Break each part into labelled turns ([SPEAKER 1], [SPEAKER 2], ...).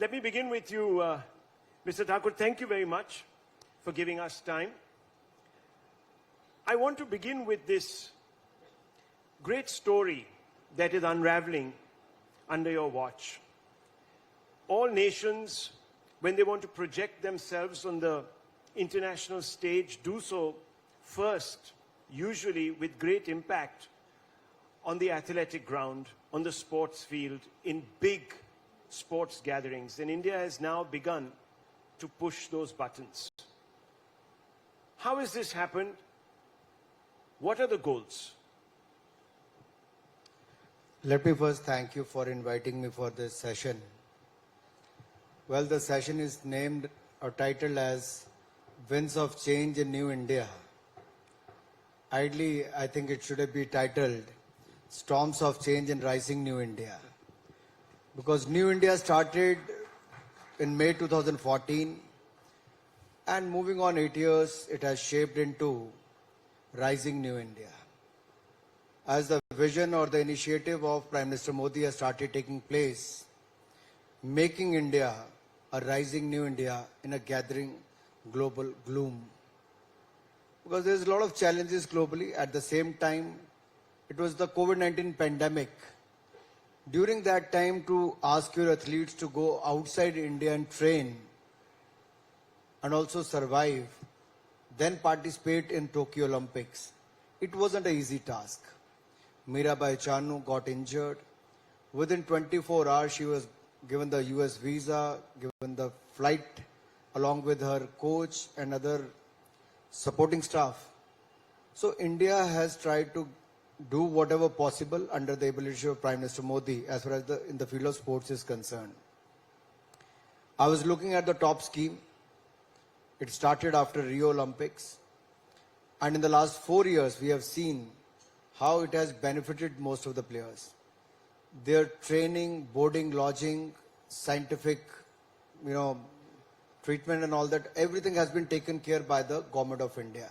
[SPEAKER 1] Let me begin with you, Mr. Thakur. Thank you very much for giving us time. I want to begin with this great story that is unraveling under your watch. All nations, when they want to project themselves on the international stage, do so first, usually with great impact on the athletic ground, on the sports field, in big sports gatherings. And India has now begun to push those buttons. How has this happened? What are the goals?
[SPEAKER 2] Let me first thank you for inviting me for this session. Well, the session is named or titled as Winds of Change in New India. Ideally, I think it should be titled Storms of Change in Rising New India. Because New India started in May 2014 and moving on 8 years, it has shaped into Rising New India. As the vision or the initiative of Prime Minister Modi has started taking place, making India a rising new India in a gathering global gloom. Because there's a lot of challenges globally. At the same time, it was the COVID-19 pandemic. During that time, to ask your athletes to go outside India and train and also survive, then participate in Tokyo Olympics, it wasn't an easy task. Mirabai Chanu got injured. Within 24 hours, she was given the US visa, given the flight along with her coach and other supporting staff. So India has tried to do whatever possible under the ability of Prime Minister Modi as far as in the field of sports is concerned. I was looking at the top scheme. It started after Rio Olympics. And in the last 4 years, we have seen how it has benefited most of the players. Their training, boarding, lodging, scientific, treatment and all that, everything has been taken care by the government of India.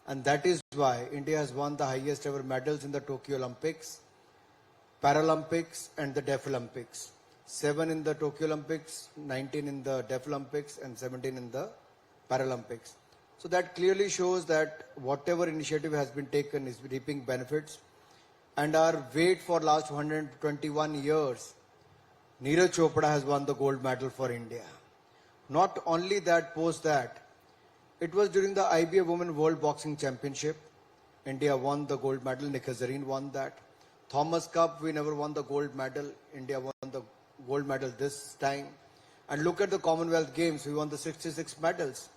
[SPEAKER 2] And that is why India has won the highest ever medals in the Tokyo Olympics, Paralympics and the Deaf Olympics. 7 in the Tokyo Olympics, 19 in the Deaf Olympics and 17 in the Paralympics. So that clearly shows that whatever initiative has been taken is reaping benefits. And our wait for last 121 years, Neeraj Chopra has won the gold medal for India. Not only that, post that, it was during the IBA Women World Boxing Championship. India won the gold medal. Nikki Zareen won that. Thomas Cup, we never won the gold medal. India won the gold medal this time. And look at the Commonwealth Games, we won the 66 medals.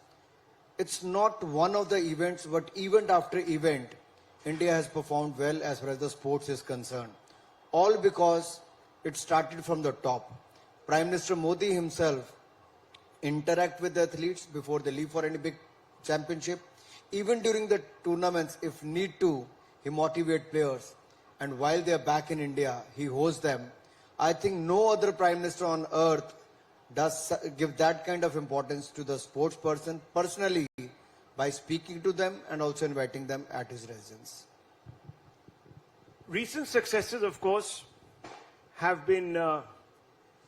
[SPEAKER 2] It's not one of the events, but event after event, India has performed well as far as the sports is concerned. All because it started from the top. Prime Minister Modi himself interact with the athletes before they leave for any big championship. Even during the tournaments, if need to, he motivate players. And while they are back in India, he hosts them. I think no other Prime Minister on earth does give that kind of importance to the sports person personally by speaking to them and also inviting them at his residence.
[SPEAKER 1] Recent successes, of course, have been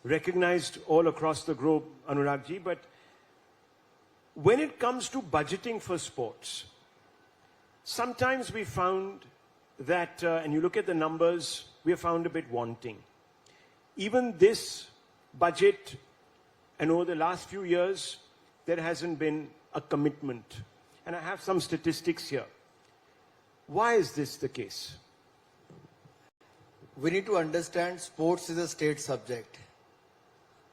[SPEAKER 1] recognized all across the globe, Anurag ji, but when it comes to budgeting for sports, sometimes we found that, and you look at the numbers, we have found a bit wanting. Even this budget, and over the last few years, there hasn't been a commitment. And I have some statistics here. Why is this the case?
[SPEAKER 2] We need to understand sports is a state subject.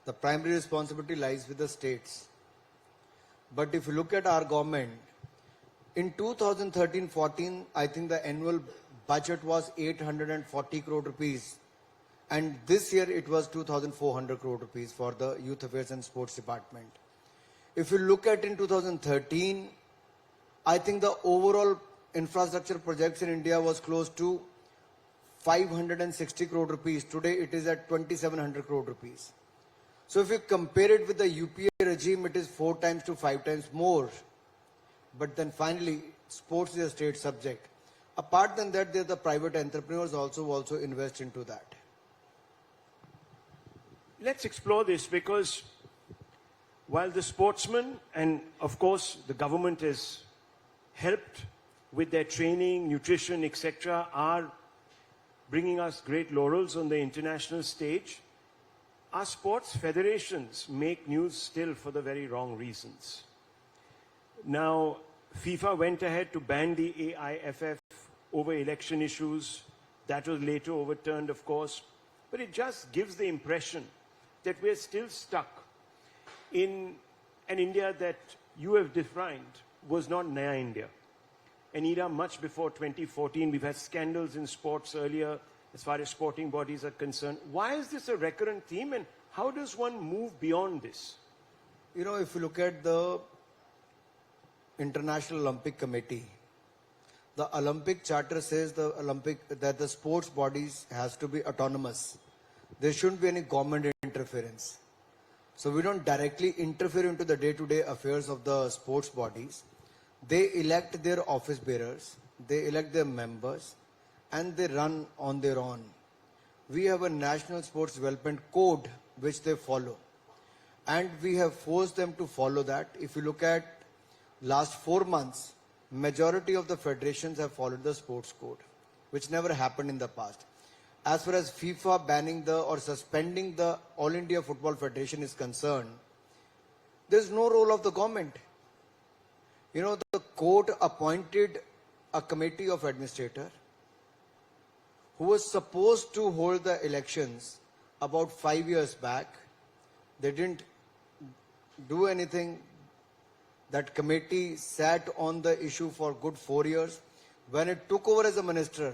[SPEAKER 2] The primary responsibility lies with the states. But if you look at our government, in 2013-14, I think the annual budget was 840 crore rupees. And this year it was 2,400 crore rupees for the Youth Affairs and Sports Department. If you look at in 2013, I think the overall infrastructure projects in India was close to 560 crore rupees. Today it is at 2,700 crore rupees. So if you compare it with the UPA regime, it is 4 times to 5 times more. But then finally, sports is a state subject. Apart than that, there are the private entrepreneurs also invest into that.
[SPEAKER 1] let's explore this, because while the sportsmen and of course the government has helped with their training, nutrition, etc., are bringing us great laurels on the international stage, our sports federations make news still for the very wrong reasons. Now, FIFA went ahead to ban the AIFF over election issues. That was later overturned, of course. But it just gives the impression that we're still stuck in an India that you have defined was not Naya India. An era much before 2014. We've had scandals in sports earlier as far as sporting bodies are concerned. Why is this a recurrent theme, and how does one move beyond this?
[SPEAKER 2] You know, if you look at the International Olympic Committee, the Olympic Charter says that the sports bodies has to be autonomous. There shouldn't be any government interference. So we don't directly interfere into the day-to-day affairs of the sports bodies. They elect their office bearers, they elect their members, and they run on their own. We have a National Sports Development Code which they follow. And we have forced them to follow that. If you look at last 4 months, majority of the federations have followed the sports code, which never happened in the past. As far as FIFA banning or suspending the All India Football Federation is concerned, there's no role of the government. You know, the court appointed a committee of administrators who was supposed to hold the elections about 5 years back. They didn't do anything. That committee sat on the issue for good 4 years. When it took over as a minister,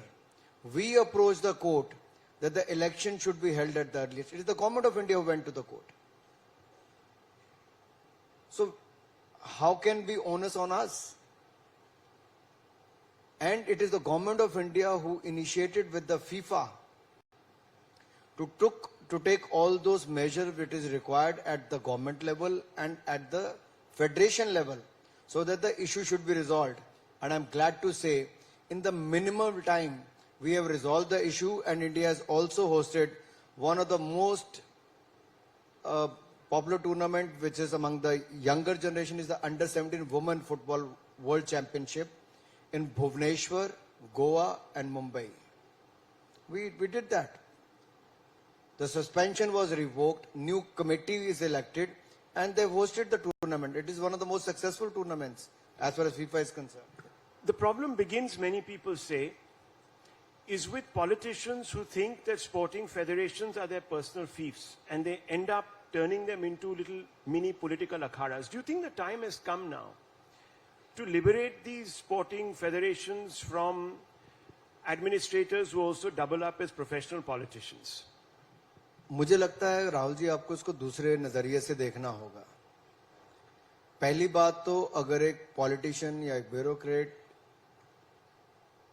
[SPEAKER 2] we approached the court that the election should be held at the earliest. It is the government of India who went to the court. So, how can be onus on us? And it is the government of India who initiated with the FIFA to take all those measures which is required at the government level and at the federation level, so that the issue should be resolved. And I'm glad to say, in the minimum time, we have resolved the issue, and India has also hosted one of the most popular tournament, which is among the younger generation, is the Under-17 Women Football World Championship in Bhubaneswar, Goa and Mumbai. We did that. The suspension was revoked, new committee is elected, and they've hosted the tournament. It is one of the most successful tournaments as far as FIFA is concerned.
[SPEAKER 1] The problem begins, many people say, is with politicians who think that sporting federations are their personal fiefs, and they end up turning them into little mini political akhadas. Do you think the time has come now to liberate these sporting federations from administrators who also double up as professional politicians?
[SPEAKER 2] मुझे लगता है राहुल जी, आपको इसको दूसरे नजरिए से देखना होगा. पहली बात तो, अगर एक पॉलिटिशियन या एक ब्यूरोक्रेट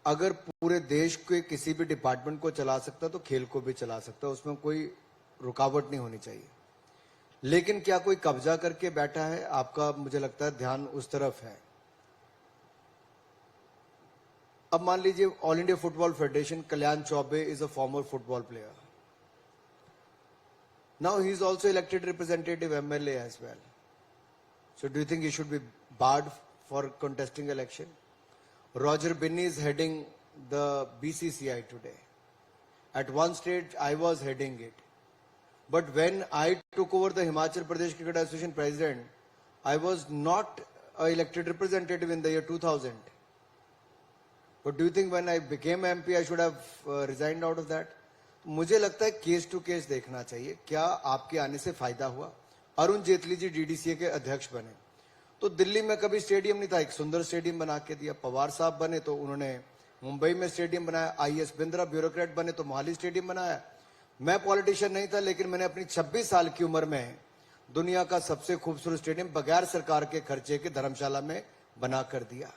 [SPEAKER 2] अगर पूरे देश के किसी भी डिपार्टमेंट को चला सकता तो खेल को भी चला सकता, उसमें कोई रुकावट नहीं होनी चाहिए. लेकिन क्या कोई कब्जा करके बैठा है? आपका मुझे लगता है ध्यान उस तरफ है. अब मान लीजिए all India football federation, Kalyan Choubey is a former football player. Now he is also elected representative MLA as well. So do you think he should be barred for contesting election? Roger Binney is heading the BCCI today. At one stage I was heading it. But when I took over the Himachal Pradesh Cricket Association president, I was not an elected representative in the year 2000. But do you think when I became MP I should have resigned out of that? मुझे लगता है case to case देखना चाहिए. क्या आपके आने से फायदा हुआ? अरुण जेटली जी डीडीसीए के अध्यक्ष बने तो दिल्ली में कभी स्टेडियम नहीं था, एक सुंदर स्टेडियम बना के दिया. पवार साहब बने तो उन्होंने मुंबई में स्टेडियम बनाया. आईएस बिंद्रा ब्यूरोक्रेट बने तो मोहाली स्टेडियम बनाया. मैं पॉलिटिशियन नहीं था, लेकिन मैंने अपनी 26 साल की उम्र में दुनिया का सबसे खूबसूरत स्टेडियम बगैर सरकार के खर्चे के धर्मशाला में बना कर दिया.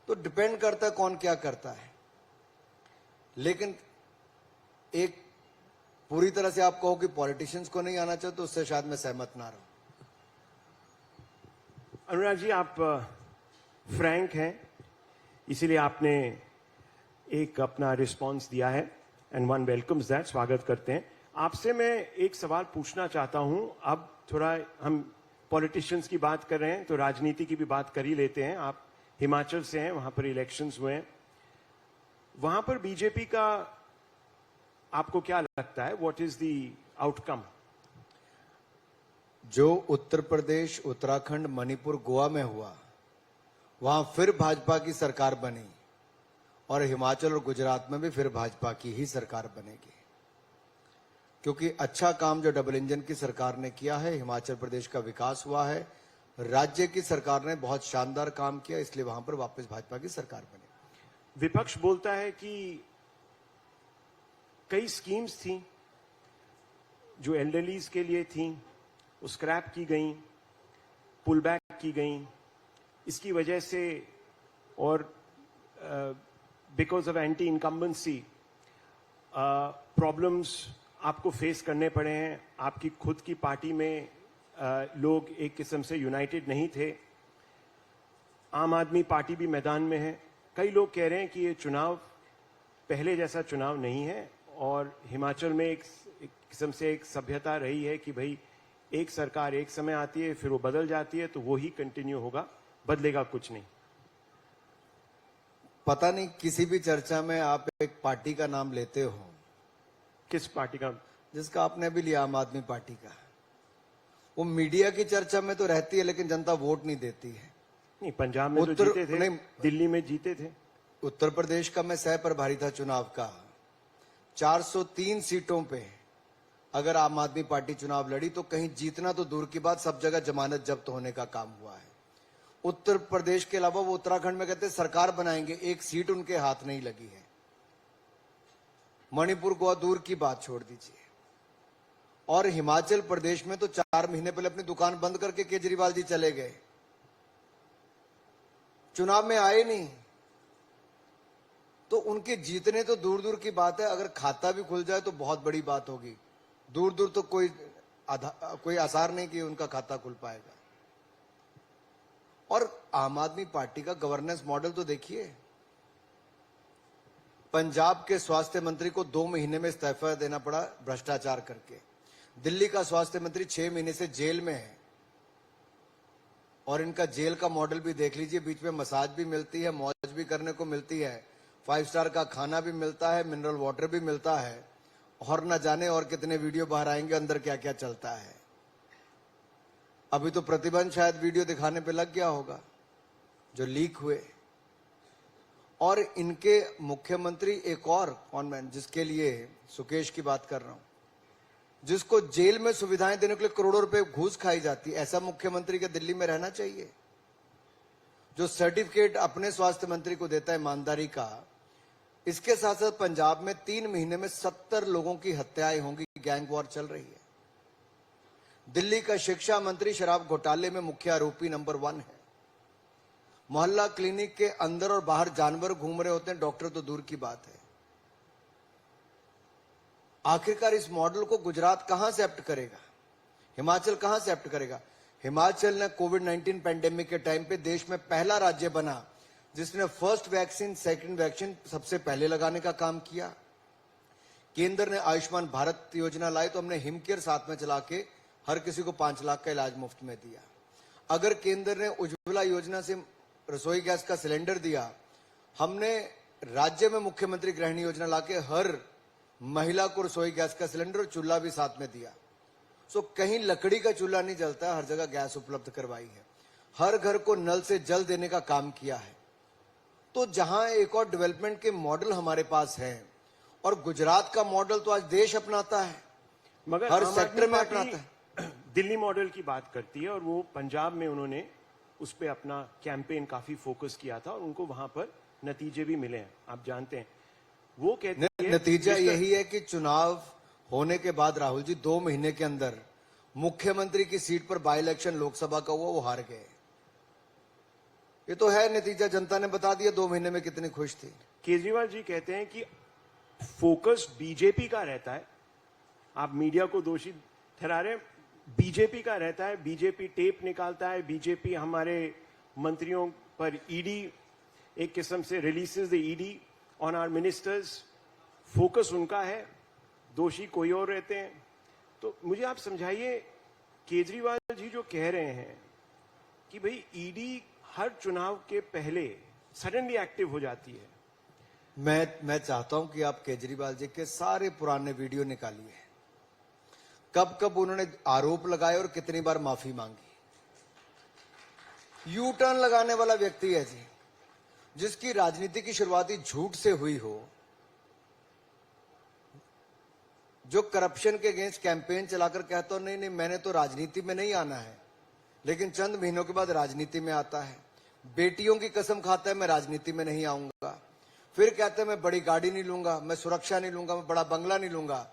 [SPEAKER 2] तो डिपेंड करता है कौन क्या करता है. लेकिन एक पूरी तरह से आप कहो कि पॉलिटिशियंस को नहीं आना चाहिए, तो उससे शायद मैं सहमत ना रहूं.
[SPEAKER 1] अनुराग जी, आप फ्रैंक हैं, इसीलिए आपने एक अपना रिस्पांस दिया है, एंड वन वेलकम्स दैट, स्वागत करते हैं. आपसे मैं एक सवाल पूछना चाहता हूं। अब थोड़ा हम पॉलिटिशियंस की बात कर रहे हैं तो राजनीति की भी बात कर ही लेते हैं। आप हिमाचल से हैं, वहां पर इलेक्शंस हुए हैं, वहां पर बीजेपी का आपको क्या लगता है, व्हाट इज द आउटकम?
[SPEAKER 2] जो उत्तर प्रदेश, उत्तराखंड, मणिपुर, गोवा में हुआ, वहां फिर भाजपा की सरकार बनी और हिमाचल और गुजरात में भी फिर भाजपा की ही सरकार बनेगी, क्योंकि अच्छा काम जो डबल इंजन की सरकार ने किया है, हिमाचल प्रदेश का विकास हुआ है, राज्य की सरकार ने बहुत शानदार काम किया, इसलिए वहां पर वापस भाजपा की सरकार बनी।
[SPEAKER 1] विपक्ष बोलता है कि कई स्कीम्स थी जो एल्डरलीज के लिए थी, वो स्क्रैप की गई, पुल बैक की गई, इसकी वजह से, और because of anti incumbency problems आपको फेस करने पड़े हैं। आपकी खुद की पार्टी में लोग एक किस्म से यूनाइटेड नहीं थे। आम आदमी पार्टी भी मैदान में है। कई लोग कह रहे हैं कि ये चुनाव पहले जैसा चुनाव नहीं है और हिमाचल में एक किस्म से एक सभ्यता रही है कि भाई एक सरकार एक समय आती है, फिर वो बदल जाती है, तो वो ही कंटिन्यू होगा, बदलेगा कुछ नहीं।
[SPEAKER 2] पता नहीं किसी भी चर्चा में आप एक पार्टी का नाम लेते हो,
[SPEAKER 1] किस पार्टी का?
[SPEAKER 2] जिसका आपने अभी लिया, आम आदमी पार्टी का। वो मीडिया की चर्चा में तो रहती है, लेकिन जनता वोट नहीं देती है।
[SPEAKER 1] नहीं, पंजाब में तो जीते थे, दिल्ली में जीते थे।
[SPEAKER 2] उत्तर प्रदेश का मैं सह प्रभारी था चुनाव का। 403 सीटों पे अगर आम आदमी पार्टी चुनाव लड़ी तो कहीं जीतना तो दूर की बात, सब जगह जमानत जब्त होने का काम हुआ है। उत्तर प्रदेश के अलावा वो उत्तराखंड में कहते सरकार बनाएंगे, एक सीट उनके हाथ नहीं लगी है। मणिपुर, गोवा दूर की बात छोड़ दीजिए। और हिमाचल प्रदेश में तो 4 महीने पहले अपनी दुकान बंद करके केजरीवाल जी चले गए, चुनाव में आए नहीं। तो उनके जीतने तो दूर दूर की बात है, अगर खाता भी खुल जाए तो बहुत बड़ी बात होगी। दूर दूर तो कोई आसार नहीं कि उनका खाता खुल पाएगा। और आम आदमी पार्टी का गवर्नेंस मॉडल तो देखिए। पंजाब के स्वास्थ्य मंत्री को 2 महीने में इस्तीफा देना पड़ा भ्रष्टाचार करके। दिल्ली का स्वास्थ्य मंत्री 6 महीने से जेल में है। और इनका जेल का मॉडल भी देख लीजिए, बीच में मसाज भी मिलती है, मौज भी करने को मिलती है, 5 स्टार का खाना भी मिलता है, मिनरल वाटर भी मिलता है, और न जाने और कितने वीडियो बाहर आएंगे अंदर क्या क्या चलता है। अभी तो प्रतिबंध शायद वीडियो दिखाने पे लग गया होगा जो लीक हुए। और इनके मुख्यमंत्री एक और कौन, मैं जिसके लिए सुकेश की बात कर रहा हूं, जिसको जेल में सुविधाएं देने के लिए करोड़ों रुपए घूस खाई जाती है, ऐसा मुख्यमंत्री के दिल्ली में रहना चाहिए? जो सर्टिफिकेट अपने स्वास्थ्य मंत्री को देता है ईमानदारी का। इसके साथ साथ पंजाब में 3 महीने में 70 लोगों की हत्याएं होंगी, गैंग वॉर चल रही है। दिल्ली का शिक्षा मंत्री शराब घोटाले में मुख्य आरोपी नंबर 1 है। मोहल्ला क्लिनिक के अंदर और बाहर जानवर घूम रहे होते हैं, डॉक्टर तो दूर की बात है। आखिरकार इस मॉडल को गुजरात कहां से एक्ट करेगा, हिमाचल कहां से एक्ट करेगा? हिमाचल ने कोविड-19 पैंडेमिक के टाइम पे देश में पहला राज्य बना जिसने फर्स्ट वैक्सीन, सेकंड वैक्सीन सबसे पहले लगाने का काम किया। केंद्र ने आयुष्मान भारत योजना लाई तो हमने हिमकेयर साथ में चला के हर किसी को 5 लाख का इलाज मुफ्त में दिया। अगर केंद्र ने उज्ज्वला योजना से रसोई गैस का सिलेंडर दिया, हमने राज्य में मुख्यमंत्री गृहिणी योजना लाके हर महिला को रसोई गैस का सिलेंडर और चूल्हा भी साथ में दिया। सो कहीं लकड़ी का चूल्हा नहीं जलता, हर जगह गैस उपलब्ध करवाई है। हर घर को नल से जल देने का काम किया है। तो जहां एक और डेवलपमेंट के मॉडल हमारे पास है, और गुजरात का मॉडल तो आज देश अपनाता है,
[SPEAKER 1] मगर
[SPEAKER 2] हर सेक्टर में अपनाता है।
[SPEAKER 1] दिल्ली मॉडल की बात करती है और वो पंजाब में उन्होंने उस पर अपना कैंपेन काफी फोकस किया था और उनको वहां पर नतीजे भी मिले हैं, आप जानते हैं। वो कहते हैं
[SPEAKER 2] नतीजा यही है कि चुनाव होने के बाद राहुल जी 2 महीने के अंदर मुख्यमंत्री की सीट पर बाई इलेक्शन लोकसभा का हुआ, वो हार गए। ये तो है नतीजा, जनता ने बता दिया 2 महीने में कितनी खुश थी।
[SPEAKER 1] केजरीवाल जी कहते हैं कि फोकस बीजेपी का रहता है, आप मीडिया को दोषी ठहरा रहे हैं, बीजेपी का रहता है, बीजेपी टेप निकालता है, बीजेपी हमारे मंत्रियों पर ईडी एक किस्म से releases the ED on our ministers, focus उनका है। दोषी कोई और रहते हैं। तो मुझे आप समझाइए, केजरीवाल जी जो कह रहे हैं कि भाई ईडी हर चुनाव के पहले सडनली एक्टिव हो जाती है।
[SPEAKER 2] मैं चाहता हूं कि आप केजरीवाल जी के सारे पुराने वीडियो निकालिए, कब कब उन्होंने आरोप लगाए और कितनी बार माफी मांगी। यू टर्न लगाने वाला व्यक्ति है जी, जिसकी राजनीति की शुरुआती झूठ से हुई हो, जो करप्शन के अगेंस्ट कैंपेन चलाकर कहता हो नहीं नहीं मैंने तो राजनीति में नहीं आना है, लेकिन चंद महीनों के बाद राजनीति में आता है। बेटियों की कसम खाता है मैं राजनीति में नहीं आऊंगा, फिर कहते हैं मैं बड़ी गाड़ी नहीं लूंगा, मैं सुरक्षा नहीं लूंगा, मैं बड़ा बंगला नहीं लूंगा।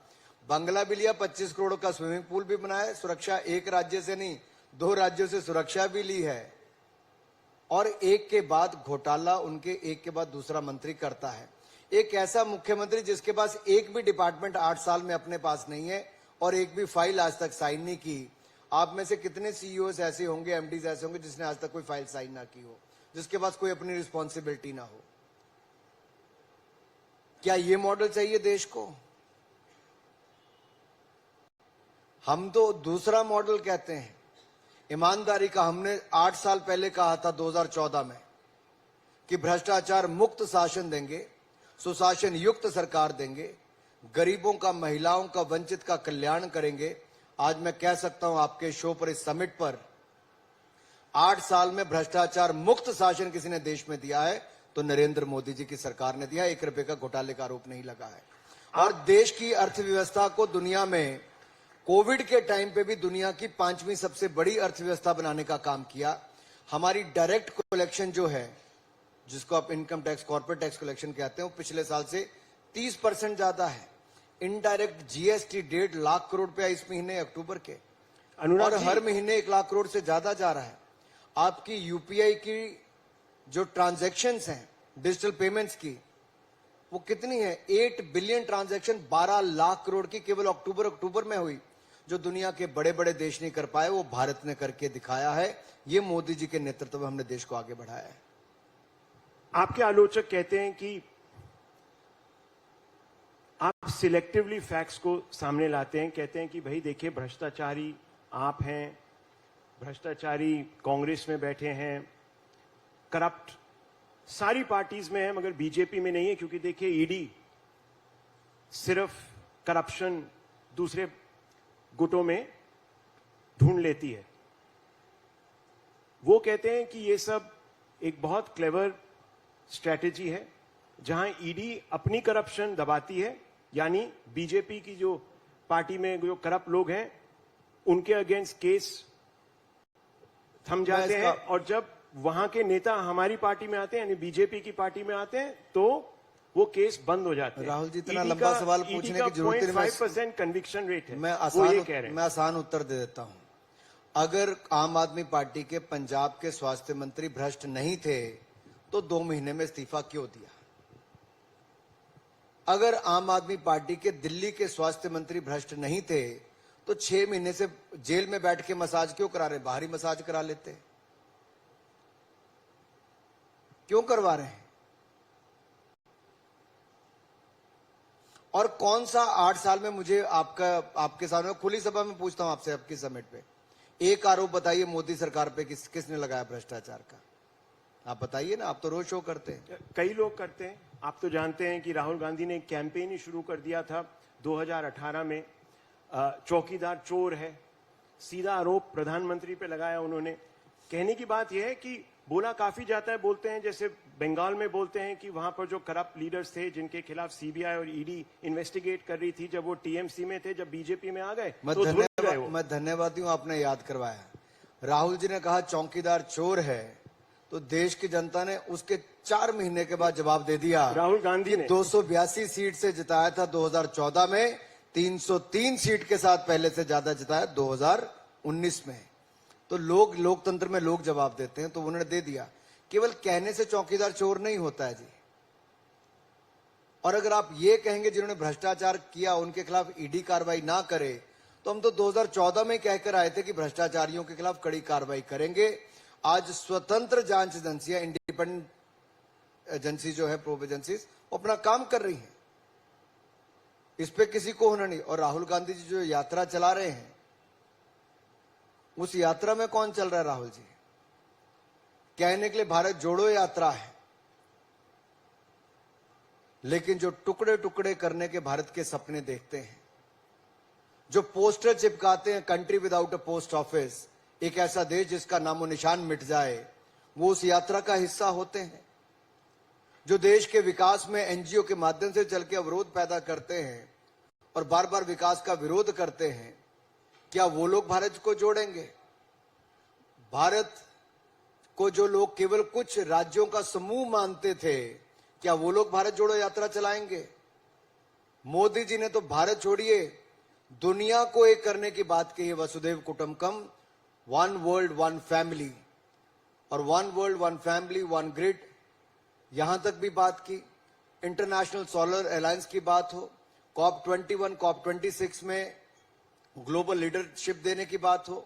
[SPEAKER 2] बंगला भी लिया, 25 करोड़ का स्विमिंग पूल भी बनाया, सुरक्षा एक राज्य से नहीं 2 राज्यों से सुरक्षा भी ली है। और एक के बाद घोटाला उनके एक के बाद दूसरा मंत्री करता है। एक ऐसा मुख्यमंत्री जिसके पास एक भी डिपार्टमेंट 8 साल में अपने पास नहीं है और एक भी फाइल आज तक साइन नहीं की। आप में से कितने सीईओ ऐसे होंगे, एमडीज ऐसे होंगे जिसने आज तक कोई फाइल साइन ना की हो, जिसके पास कोई अपनी रिस्पॉन्सिबिलिटी ना हो? क्या ये मॉडल चाहिए देश को? हम तो दूसरा मॉडल कहते हैं, ईमानदारी का। हमने 8 साल पहले कहा था 2014 में कि भ्रष्टाचार मुक्त शासन देंगे, सुशासन युक्त सरकार देंगे, गरीबों का, महिलाओं का, वंचित का कल्याण करेंगे। आज मैं कह सकता हूं आपके शो पर, इस समिट पर, 8 साल में भ्रष्टाचार मुक्त शासन किसी ने देश में दिया है तो नरेंद्र मोदी जी की सरकार ने दिया। 1 रुपए का घोटाले का आरोप नहीं लगा है। और देश की अर्थव्यवस्था को दुनिया में कोविड के टाइम पे भी दुनिया की 5वीं सबसे बड़ी अर्थव्यवस्था बनाने का काम किया। हमारी डायरेक्ट कलेक्शन जो है, जिसको आप income tax, corporate tax collection कहते हैं, वो पिछले साल से 30% ज्यादा है। इनडायरेक्ट जीएसटी 1.5 लाख करोड़ रुपया इस महीने अक्टूबर के, और हर महीने 1 लाख करोड़ से ज्यादा जा रहा है। आपकी यूपीआई की जो ट्रांजैक्शंस हैं डिजिटल पेमेंट्स की, वो कितनी है? 8 बिलियन ट्रांजैक्शन 12 लाख करोड़ की केवल अक्टूबर में हुई। जो दुनिया के बड़े बड़े देश नहीं कर पाए वो भारत ने करके दिखाया है। ये मोदी जी के नेतृत्व में हमने देश को आगे बढ़ाया है।
[SPEAKER 1] आपके आलोचक कहते हैं कि आप सिलेक्टिवली फैक्ट्स को सामने लाते हैं। कहते हैं कि भाई देखिए, भ्रष्टाचारी आप हैं, भ्रष्टाचारी कांग्रेस में बैठे हैं, करप्ट सारी पार्टीज में है मगर बीजेपी में नहीं है, क्योंकि देखिए ईडी सिर्फ करप्शन दूसरे गुटों में ढूंढ लेती है। वो कहते हैं कि ये सब एक बहुत क्लेवर स्ट्रैटेजी है, जहां ईडी अपनी करप्शन दबाती है, यानी बीजेपी की जो पार्टी में जो करप्ट लोग हैं उनके अगेंस्ट केस थम जाते हैं, और जब वहां के नेता हमारी पार्टी में आते हैं, यानी बीजेपी की पार्टी में आते हैं, तो वो केस बंद हो जाते हैं।
[SPEAKER 2] राहुल जी, इतना लंबा सवाल पूछने की जरूरत नहीं।
[SPEAKER 1] 0.5% कन्विक्शन रेट है।
[SPEAKER 2] मैं आसान उत्तर दे देता हूं। अगर आम आदमी पार्टी के पंजाब के स्वास्थ्य मंत्री भ्रष्ट नहीं थे तो 2 महीने में इस्तीफा क्यों दिया? अगर आम आदमी पार्टी के दिल्ली के स्वास्थ्य मंत्री भ्रष्ट नहीं थे तो 6 महीने से जेल में बैठ के मसाज क्यों करा रहे? बाहरी मसाज करा लेते। क्यों करवा रहे हैं? और कौन सा 8 साल में, मुझे आपके सामने खुली सभा में पूछता हूं आपसे, आपकी समिट पे एक आरोप बताइए मोदी सरकार पे किसने लगाया भ्रष्टाचार का? आप बताइए ना, आप तो रोज शो करते हैं।
[SPEAKER 1] कई लोग करते हैं। आप तो जानते हैं कि राहुल गांधी ने एक कैंपेन ही शुरू कर दिया था 2018 में, चौकीदार चोर है, सीधा आरोप प्रधानमंत्री पे लगाया उन्होंने। कहने की बात यह है कि बोला काफी जाता है, बोलते हैं जैसे बंगाल में बोलते हैं कि वहां पर जो करप्ट लीडर्स थे जिनके खिलाफ सीबीआई और ईडी इन्वेस्टिगेट कर रही थी, जब वो टीएमसी में थे, जब बीजेपी में आ गए तो धुल गए वो।
[SPEAKER 2] मैं धन्यवादी हूं, आपने याद करवाया। राहुल जी ने कहा चौकीदार चोर है, तो देश की जनता ने उसके 4 महीने के बाद जवाब दे दिया।
[SPEAKER 1] राहुल गांधी ने
[SPEAKER 2] 282 सीट से जिताया था 2014 में, 303 सीट के साथ पहले से ज्यादा जिताया 2019 में। तो लोकतंत्र में लोग जवाब देते हैं, तो उन्होंने दे दिया। केवल कहने से चौकीदार चोर नहीं होता है जी। और अगर आप ये कहेंगे जिन्होंने भ्रष्टाचार किया उनके खिलाफ ईडी कार्रवाई ना करे, तो हम तो 2014 में कहकर आए थे कि भ्रष्टाचारियों के खिलाफ कड़ी कार्रवाई करेंगे। आज स्वतंत्र जांच एजेंसियां, इंडिपेंडेंट एजेंसी जो है, प्रोब एजेंसीज, वो अपना काम कर रही हैं। इस पे किसी को होना नहीं। और राहुल गांधी जी जो यात्रा चला रहे हैं, उस यात्रा में कौन चल रहा है? राहुल जी कहने के लिए भारत जोड़ो यात्रा है, लेकिन जो टुकड़े टुकड़े करने के भारत के सपने देखते हैं, जो पोस्टर चिपकाते हैं country without a post office, एक ऐसा देश जिसका नामो निशान मिट जाए, वो उस यात्रा का हिस्सा होते हैं। जो देश के विकास में एनजीओ के माध्यम से चल के अवरोध पैदा करते हैं और बार बार विकास का विरोध करते हैं, क्या वो लोग भारत को जोड़ेंगे? भारत को जो लोग केवल कुछ राज्यों का समूह मानते थे, क्या वो लोग भारत जोड़ो यात्रा चलाएंगे? मोदी जी ने तो भारत छोड़िए, दुनिया को एक करने की बात कही है, वसुधैव कुटुंबकम, वन वर्ल्ड वन फैमिली। और one world one family one grid, यहां तक भी बात की। इंटरनेशनल सोलर अलायंस की बात हो, COP21 COP26 में ग्लोबल लीडरशिप देने की बात हो,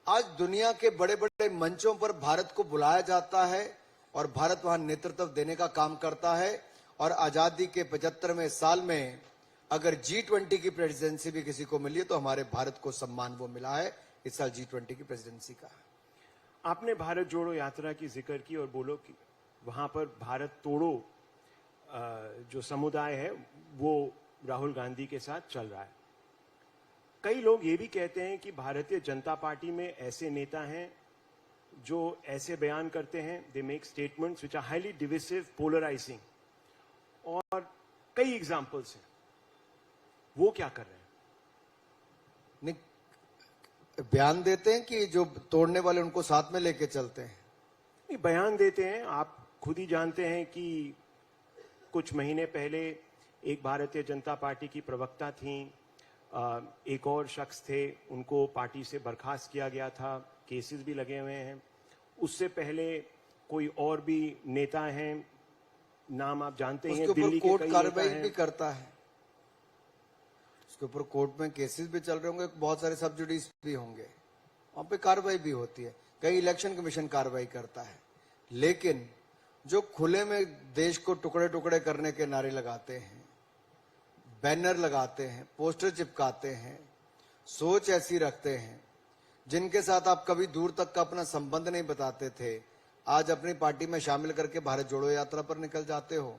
[SPEAKER 2] आज दुनिया के बड़े बड़े मंचों पर भारत को बुलाया जाता है और भारत वहां नेतृत्व देने का काम करता है। और आजादी के 75वें साल में अगर G20 की प्रेसिडेंसी भी किसी को मिली है, तो हमारे भारत को सम्मान वो मिला है इस साल G20 की प्रेसिडेंसी का।
[SPEAKER 1] आपने भारत जोड़ो यात्रा की जिक्र की और बोलो कि वहां पर भारत तोड़ो जो समुदाय है वो राहुल गांधी के साथ चल रहा है। कई लोग ये भी कहते हैं कि भारतीय जनता पार्टी में ऐसे नेता हैं जो ऐसे बयान करते हैं, they make statements which are highly divisive, polarising, और कई एग्जांपल्स हैं। वो क्या कर रहे हैं?
[SPEAKER 2] नहीं, बयान देते हैं कि जो तोड़ने वाले उनको साथ में लेके चलते हैं?
[SPEAKER 1] नहीं, बयान देते हैं। आप खुद ही जानते हैं कि कुछ महीने पहले एक भारतीय जनता पार्टी की प्रवक्ता थी, एक और शख्स थे, उनको पार्टी से बर्खास्त किया गया था, केसेस भी लगे हुए हैं। उससे पहले कोई और भी नेता हैं, नाम आप जानते हैं, दिल्ली के
[SPEAKER 2] कोर्ट
[SPEAKER 1] कई
[SPEAKER 2] कार्रवाई
[SPEAKER 1] नेता
[SPEAKER 2] भी
[SPEAKER 1] हैं।
[SPEAKER 2] करता है, उसके ऊपर कोर्ट में केसेस भी चल रहे होंगे, बहुत सारे सब जुडिस भी होंगे, वहां पे कार्रवाई भी होती है, कई इलेक्शन कमीशन कार्रवाई करता है। लेकिन जो खुले में देश को टुकड़े टुकड़े करने के नारे लगाते हैं, बैनर लगाते हैं, पोस्टर चिपकाते हैं, सोच ऐसी रखते हैं, जिनके साथ आप कभी दूर तक का अपना संबंध नहीं बताते थे, आज अपनी पार्टी में शामिल करके भारत जोड़ो यात्रा पर निकल जाते हो।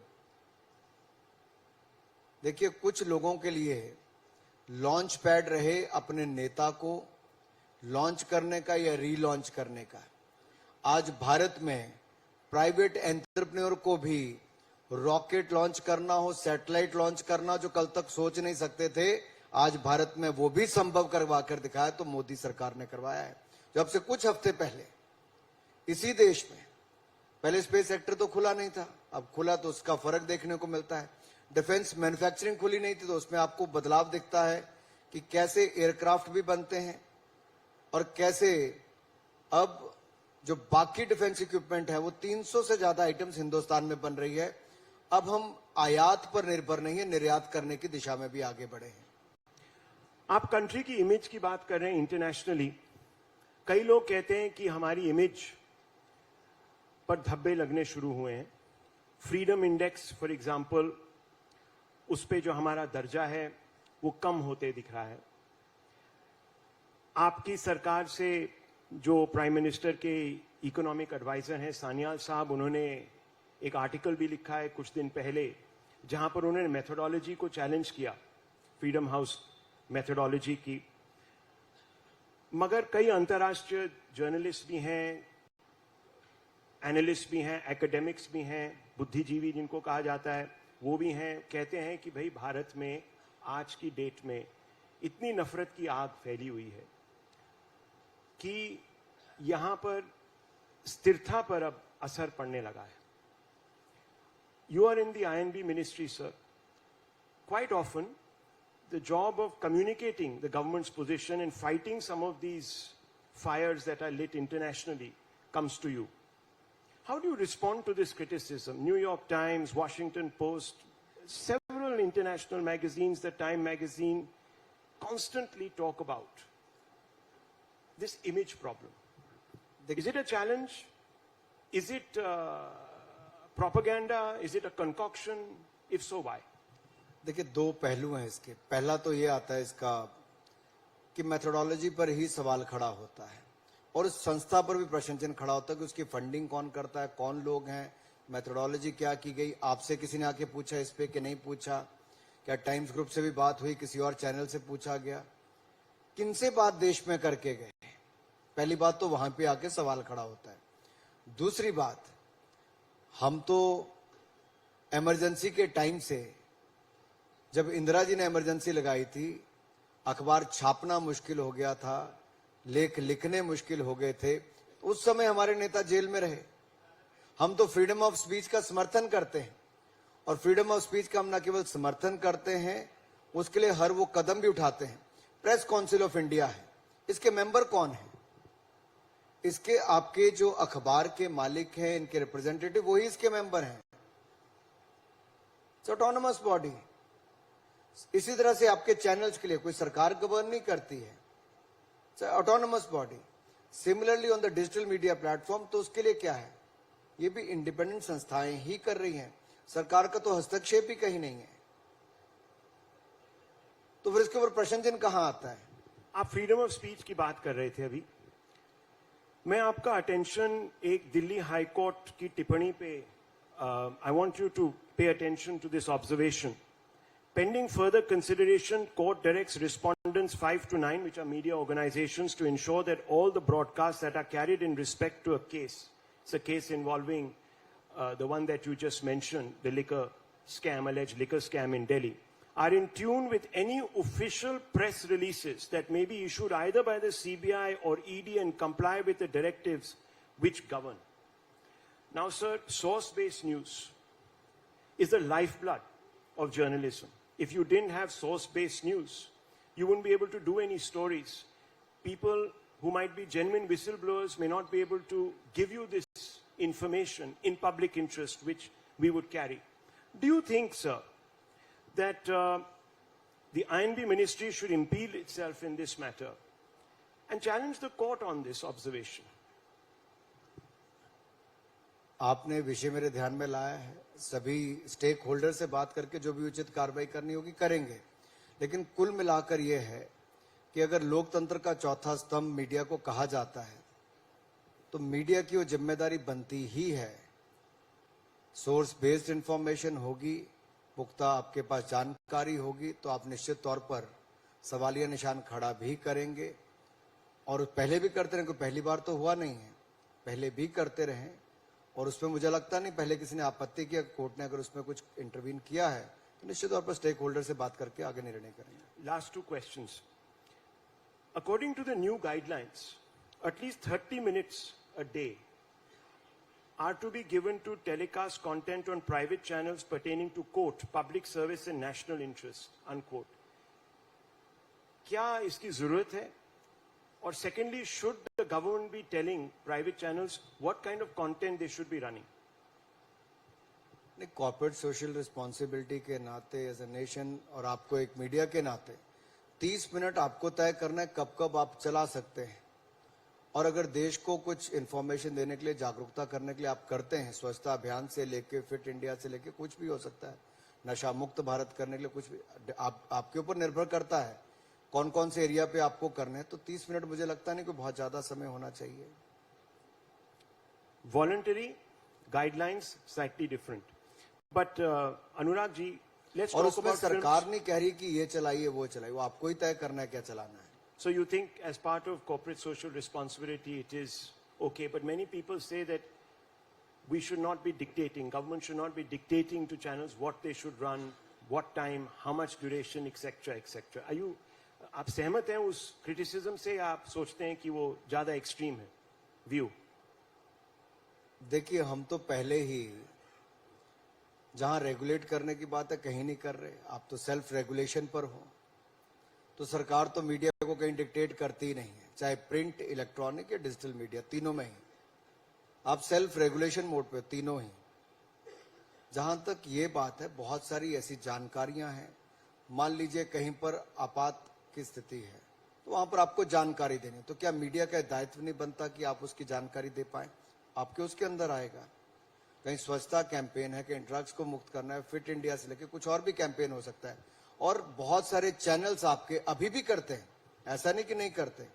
[SPEAKER 2] देखिए, कुछ लोगों के लिए लॉन्च पैड रहे अपने नेता को लॉन्च करने का या रीलॉन्च करने का। आज भारत में प्राइवेट एंटरप्रेन्योर को भी रॉकेट लॉन्च करना हो, सैटेलाइट लॉन्च करना, जो कल तक सोच नहीं सकते थे, आज भारत में वो भी संभव करवा कर दिखाया, तो मोदी सरकार ने करवाया है। जब से कुछ हफ्ते पहले इसी देश में, पहले स्पेस सेक्टर तो खुला नहीं था, अब खुला तो उसका फर्क देखने को मिलता है। डिफेंस मैन्युफैक्चरिंग खुली नहीं थी, तो उसमें आपको बदलाव दिखता है कि कैसे एयरक्राफ्ट भी बनते हैं और कैसे अब जो बाकी डिफेंस इक्विपमेंट है वो 300 से ज्यादा आइटम्स हिंदुस्तान में बन रही है। अब हम आयात पर निर्भर नहीं है, निर्यात करने की दिशा में भी आगे बढ़े हैं।
[SPEAKER 1] आप कंट्री की इमेज की बात कर रहे हैं इंटरनेशनली। कई लोग कहते हैं कि हमारी इमेज पर धब्बे लगने शुरू हुए हैं। फ्रीडम इंडेक्स फॉर एग्जांपल, उस पे जो हमारा दर्जा है वो कम होते दिख रहा है। आपकी सरकार से जो प्राइम मिनिस्टर के इकोनॉमिक एडवाइजर हैं सान्याल साहब, उन्होंने एक आर्टिकल भी लिखा है कुछ दिन पहले, जहां पर उन्होंने मेथोडोलॉजी को चैलेंज किया, फ्रीडम हाउस मेथोडोलॉजी की। मगर कई अंतर्राष्ट्रीय जर्नलिस्ट भी हैं, एनालिस्ट भी हैं, एकेडमिक्स भी हैं, बुद्धिजीवी जिनको कहा जाता है, वो भी हैं, कहते हैं कि भाई भारत में आज की डेट में इतनी नफरत की आग फैली हुई है कि यहां पर स्थिरता पर अब असर पड़ने लगा है। You are in the INB ministry, sir. Quite often, the job of communicating the government's position and fighting some of these fires that are lit internationally comes to you. How do you respond to this criticism? New York Times, Washington Post, several international magazines, the Time magazine, constantly talk about this image problem. Is it a challenge? Is it propaganda? Is it a concoction? If so, why?
[SPEAKER 2] देखिए, दो पहलू हैं इसके। पहला तो ये आता है इसका कि मेथोडोलॉजी पर ही सवाल खड़ा होता है और उस संस्था पर भी प्रश्न चिन्ह खड़ा होता है कि उसकी फंडिंग कौन करता है, कौन लोग हैं, मेथोडोलॉजी क्या की गई। आपसे किसी ने आके पूछा इस पे कि नहीं पूछा? क्या टाइम्स ग्रुप से भी बात हुई, किसी और चैनल से पूछा गया? किनसे बात देश में करके गए? पहली बात तो वहां पे आके सवाल खड़ा होता है। दूसरी बात, हम तो इमरजेंसी के टाइम से, जब इंदिरा जी ने इमरजेंसी लगाई थी, अखबार छापना मुश्किल हो गया था, लेख लिखने मुश्किल हो गए थे, उस समय हमारे नेता जेल में रहे। हम तो फ्रीडम ऑफ स्पीच का समर्थन करते हैं और फ्रीडम ऑफ स्पीच का हम न केवल समर्थन करते हैं, उसके लिए हर वो कदम भी उठाते हैं। प्रेस काउंसिल ऑफ इंडिया है, इसके मेंबर कौन है? इसके आपके जो अखबार के मालिक हैं, इनके रिप्रेजेंटेटिव, वही इसके मेंबर हैं। Autonomous body. इसी तरह से आपके चैनल्स के लिए कोई सरकार गवर्न नहीं करती है, autonomous body. Similarly on the digital media platform, तो उसके लिए क्या है? ये भी इंडिपेंडेंट संस्थाएं ही कर रही हैं, सरकार का तो हस्तक्षेप ही कहीं नहीं है। तो फिर इसके ऊपर प्रश्न चिन्ह कहां आता है?
[SPEAKER 1] आप फ्रीडम ऑफ स्पीच की बात कर रहे थे अभी। मैं आपका अटेंशन एक दिल्ली हाई कोर्ट की टिप्पणी पे, I want you to pay attention to this observation. Pending further consideration, court directs respondents 5 to 9, which are media organizations, to ensure that all the broadcasts that are carried in respect to a case, it's a case involving the one that you just mentioned, the liquor scam, alleged liquor scam in Delhi, are in tune with any official press releases that may be issued either by the CBI or ED and comply with the directives which govern. Now, sir, source-based news is the lifeblood of journalism. If you didn't have source-based news, you wouldn't be able to do any stories. People who might be genuine whistleblowers may not be able to give you this information in public interest, which we would carry. Do you think, sir, that the INB ministry should impede itself in this matter and challenge the court on this observation?
[SPEAKER 2] आपने विषय मेरे ध्यान में लाया है। सभी stake holder से बात करके जो भी उचित कार्रवाई करनी होगी करेंगे। लेकिन कुल मिलाकर यह है कि अगर लोकतंत्र का चौथा स्तंभ मीडिया को कहा जाता है, तो मीडिया की वो जिम्मेदारी बनती ही है। सोर्स बेस्ड इंफॉर्मेशन होगी, पुख्ता आपके पास जानकारी होगी, तो आप निश्चित तौर पर सवालिया निशान खड़ा भी करेंगे। और पहले भी करते रहे, कोई पहली बार तो हुआ नहीं है, पहले भी करते रहे। और उसमें मुझे लगता नहीं पहले किसी ने आपत्ति किया। कोर्ट ने अगर उसमें कुछ इंटरवीन किया है तो निश्चित तौर पर स्टेक होल्डर से बात करके आगे निर्णय करेंगे।
[SPEAKER 1] Last 2 questions. According to the new guidelines, at least 30 minutes a day are to be given to telecast content on private channels pertaining to, quote, public service and national interest, unquote. क्या इसकी जरूरत है? Or secondly, should the government be telling private channels what kind of content they should be running?
[SPEAKER 2] Corporate social responsibility के नाते as a nation और आपको एक media के नाते 30 मिनट आपको तय करना है कब कब आप चला सकते हैं। और अगर देश को कुछ इंफॉर्मेशन देने के लिए, जागरूकता करने के लिए आप करते हैं, स्वच्छता अभियान से लेके फिट इंडिया से लेके कुछ भी हो सकता है, नशा मुक्त भारत करने के लिए कुछ भी, आपके ऊपर निर्भर करता है कौन कौन से एरिया पे आपको करने हैं। तो 30 मिनट मुझे लगता नहीं कि बहुत ज्यादा समय होना चाहिए।
[SPEAKER 1] Voluntary guidelines slightly different, but Anurag ji, let's
[SPEAKER 2] और
[SPEAKER 1] talk
[SPEAKER 2] उसमें
[SPEAKER 1] about
[SPEAKER 2] सरकार
[SPEAKER 1] films.
[SPEAKER 2] नहीं कह रही कि ये चलाइए वो चलाइए, वो आपको ही तय करना है क्या चलाना है।
[SPEAKER 1] So you think as part of corporate social responsibility it is okay, but many people say that we should not be dictating, government should not be dictating to channels what they should run, what time, how much duration, etc., etc. Are you, आप सहमत हैं उस criticism से, या आप सोचते हैं कि वो ज्यादा एक्सट्रीम है व्यू?
[SPEAKER 2] देखिए, हम तो पहले ही जहां रेगुलेट करने की बात है कहीं नहीं कर रहे। आप तो सेल्फ रेगुलेशन पर हो। तो सरकार तो मीडिया को कहीं डिक्टेट करती ही नहीं है, चाहे प्रिंट, इलेक्ट्रॉनिक या डिजिटल मीडिया, तीनों में ही आप सेल्फ रेगुलेशन मोड पे, तीनों ही। जहां तक ये बात है, बहुत सारी ऐसी जानकारियां हैं, मान लीजिए कहीं पर आपात की स्थिति है तो वहां पर आपको जानकारी देनी, तो क्या मीडिया का दायित्व नहीं बनता कि आप उसकी जानकारी दे पाए? आपके उसके अंदर आएगा। कहीं स्वच्छता कैंपेन है, कहीं ड्रग्स को मुक्त करना है, फिट इंडिया से लेके कुछ और भी कैंपेन हो सकता है। और बहुत सारे चैनल्स आपके अभी भी करते हैं, ऐसा नहीं कि नहीं करते,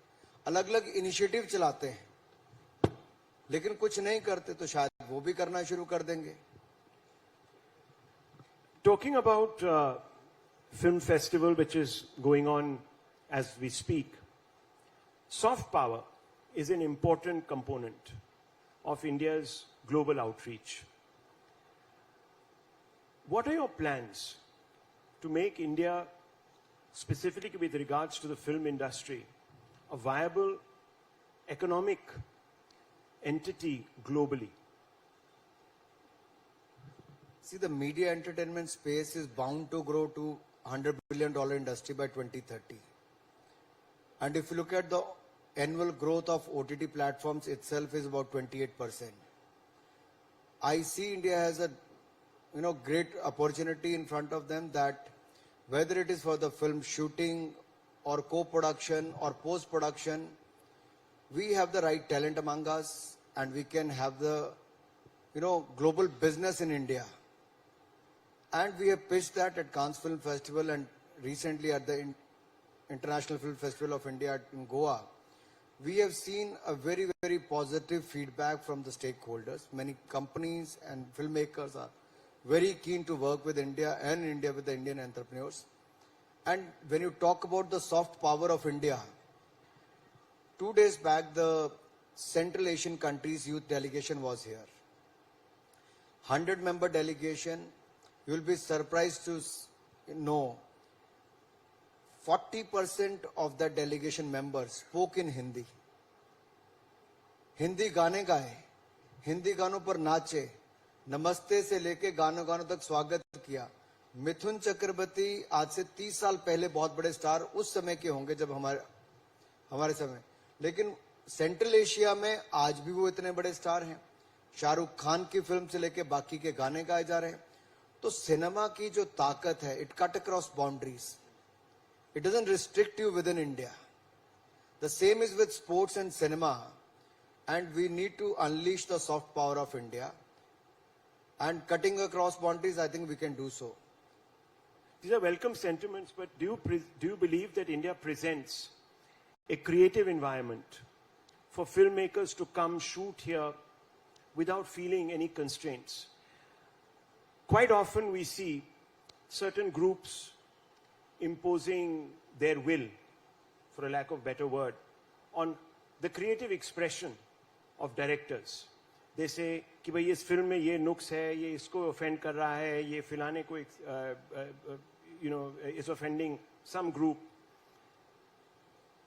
[SPEAKER 2] अलग अलग इनिशिएटिव चलाते हैं, लेकिन कुछ नहीं करते तो शायद वो भी करना शुरू कर देंगे।
[SPEAKER 1] Talking about film festival which is going on as we speak, soft power is an important component of India's global outreach. What are your plans to make India, specifically with regards to the film industry, a viable economic entity globally?
[SPEAKER 2] See, the media entertainment space is bound to grow to $100 billion industry by 2030. And if you look at the annual growth of OTT platforms itself is about 28%. I see India has a great opportunity in front of them, that whether it is for the film shooting or co-production or post-production, we have the right talent among us and we can have the global business in India. And we have pitched that at Cannes Film Festival and recently at the International Film Festival of India in Goa. We have seen a very, very positive feedback from the stakeholders. Many companies and filmmakers are very keen to work with India and India with the Indian entrepreneurs. And when you talk about the soft power of India, 2 days back the Central Asian countries youth delegation was here. 100-member delegation. You will be surprised to know 40% of the delegation members spoke in Hindi. Hindi गाने गाए, हिंदी गानों पर नाचे, नमस्ते से लेके गानों तक स्वागत किया। मिथुन चक्रवर्ती आज से 30 साल पहले बहुत बड़े स्टार उस समय के होंगे जब हमारे समय, लेकिन सेंट्रल एशिया में आज भी वो इतने बड़े स्टार हैं। शाहरुख खान की फिल्म से लेके बाकी के गाने गाए जा रहे हैं। तो सिनेमा की जो ताकत है, it cut across boundaries, it doesn't restrict you within India. The same is with sports and cinema, and we need to unleash the soft power of India, and cutting across boundaries, I think we can do so.
[SPEAKER 1] These are welcome sentiments, but do you believe that India presents a creative environment for filmmakers to come shoot here without feeling any constraints? Quite often we see certain groups imposing their will, for a lack of better word, on the creative expression of directors. They say कि भाई इस film में ये नुक्स है, ये इसको offend कर रहा है, ये फिलाने को is offending some group.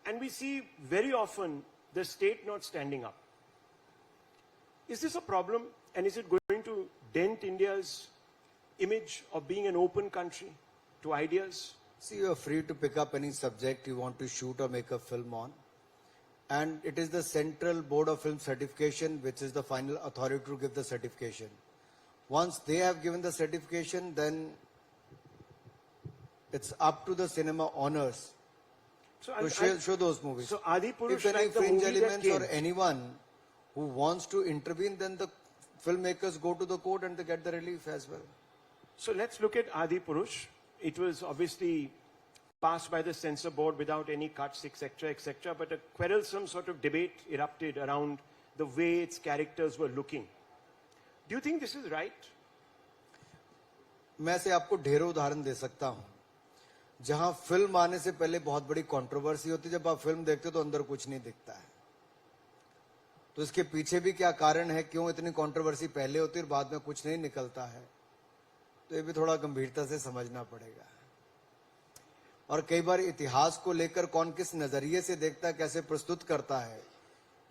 [SPEAKER 1] And we see very often the state not standing up. Is this a problem, and is it going to dent India's image of being an open country to ideas?
[SPEAKER 2] See, you are free to pick up any subject you want to shoot or make a film on. And it is the Central Board of Film Certification which is the final authority to give the certification. Once they have given the certification, then it's up to the cinema owners to show those movies.
[SPEAKER 1] So Adipurush,
[SPEAKER 2] if any
[SPEAKER 1] like the
[SPEAKER 2] fringe
[SPEAKER 1] movie that
[SPEAKER 2] elements
[SPEAKER 1] came,
[SPEAKER 2] or anyone who wants to intervene, then the filmmakers go to the court and they get the relief as well.
[SPEAKER 1] So let's look at Adipurush. It was obviously passed by the censor board without any cuts, etc., but a quarrelsome sort of debate erupted around the way its characters were looking. Do you think this is right?
[SPEAKER 2] मैं से आपको ढेरों उदाहरण दे सकता हूं जहां film आने से पहले बहुत बड़ी कंट्रोवर्सी होती है, जब आप फिल्म देखते हो तो अंदर कुछ नहीं दिखता है। तो इसके पीछे भी क्या कारण है, क्यों इतनी कंट्रोवर्सी पहले होती है और बाद में कुछ नहीं निकलता है, तो ये भी थोड़ा गंभीरता से समझना पड़ेगा। और कई बार इतिहास को लेकर कौन किस नजरिए से देखता है, कैसे प्रस्तुत करता है,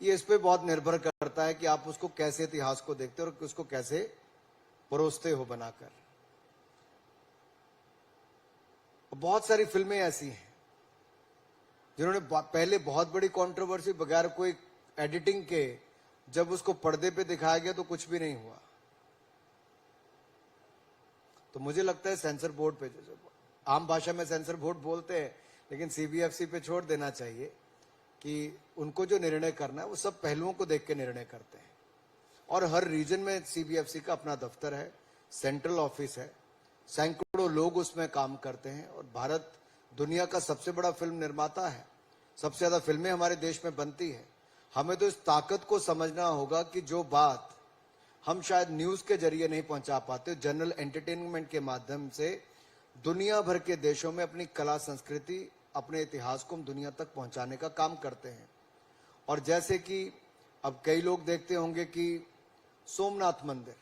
[SPEAKER 2] ये इस पे बहुत निर्भर करता है कि आप उसको कैसे इतिहास को देखते हो और उसको कैसे परोसते हो बनाकर। बहुत सारी फिल्में ऐसी हैं जिन्होंने पहले बहुत बड़ी कंट्रोवर्सी बगैर कोई एडिटिंग के जब उसको पर्दे पे दिखाया गया तो कुछ भी नहीं हुआ। तो मुझे लगता है सेंसर बोर्ड पे, आम भाषा में सेंसर बोर्ड बोलते हैं, लेकिन सीबीएफसी पे छोड़ देना चाहिए कि उनको जो निर्णय करना है वो सब पहलुओं को देख के निर्णय करते हैं। और हर रीजन में सीबीएफसी का अपना दफ्तर है, सेंट्रल ऑफिस है, सैकड़ों लोग उसमें काम करते हैं और भारत दुनिया का सबसे बड़ा फिल्म निर्माता है। सबसे ज्यादा फिल्में हमारे देश में बनती है। हमें तो इस ताकत को समझना होगा कि जो बात हम शायद न्यूज के जरिए नहीं पहुंचा पाते, जनरल एंटरटेनमेंट के माध्यम से दुनिया भर के देशों में अपनी कला संस्कृति, अपने इतिहास को हम दुनिया तक पहुंचाने का काम करते हैं। और जैसे कि अब कई लोग देखते होंगे कि सोमनाथ मंदिर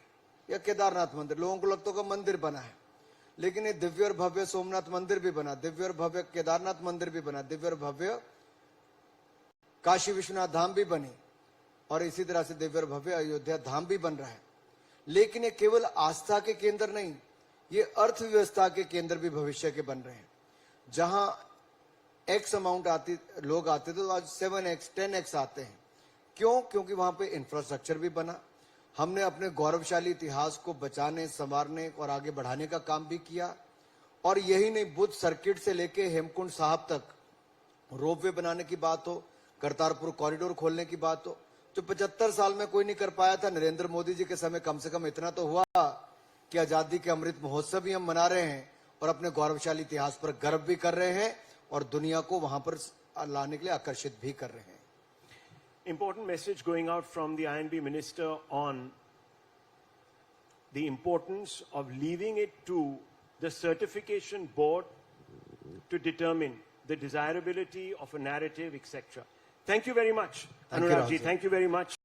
[SPEAKER 2] या केदारनाथ मंदिर, लोगों को लगता होगा मंदिर बना है, लेकिन ये दिव्य और भव्य सोमनाथ मंदिर भी बना, दिव्य और भव्य केदारनाथ मंदिर भी बना, दिव्य और भव्य काशी विश्वनाथ धाम भी बनी और इसी तरह से दिव्य और भव्य अयोध्या धाम भी बन रहा है। लेकिन ये केवल आस्था के केंद्र नहीं, ये अर्थव्यवस्था के केंद्र भी भविष्य के बन रहे हैं। जहां एक्स अमाउंट लोग आते थे तो आज 7x 10x आते हैं। क्यों? क्योंकि वहां पे इंफ्रास्ट्रक्चर भी बना। हमने अपने गौरवशाली इतिहास को बचाने, संवारने और आगे बढ़ाने का काम भी किया। और यही नहीं, बुद्ध सर्किट से लेके हेमकुंड साहब तक रोपवे बनाने की बात हो, करतारपुर कॉरिडोर खोलने की बात हो, जो 75 साल में कोई नहीं कर पाया था, नरेंद्र मोदी जी के समय कम से कम इतना तो हुआ कि आजादी के अमृत महोत्सव भी हम मना रहे हैं और अपने गौरवशाली इतिहास पर गर्व भी कर रहे हैं और दुनिया को वहां पर लाने के लिए आकर्षित भी कर रहे हैं।
[SPEAKER 1] Important message going out from the INB minister on the importance of leaving it to the certification board to determine the desirability of a narrative, etc. Thank you very much,
[SPEAKER 2] Thank you,
[SPEAKER 1] Anurag ji.
[SPEAKER 2] Rahul ji.
[SPEAKER 1] Thank you very much.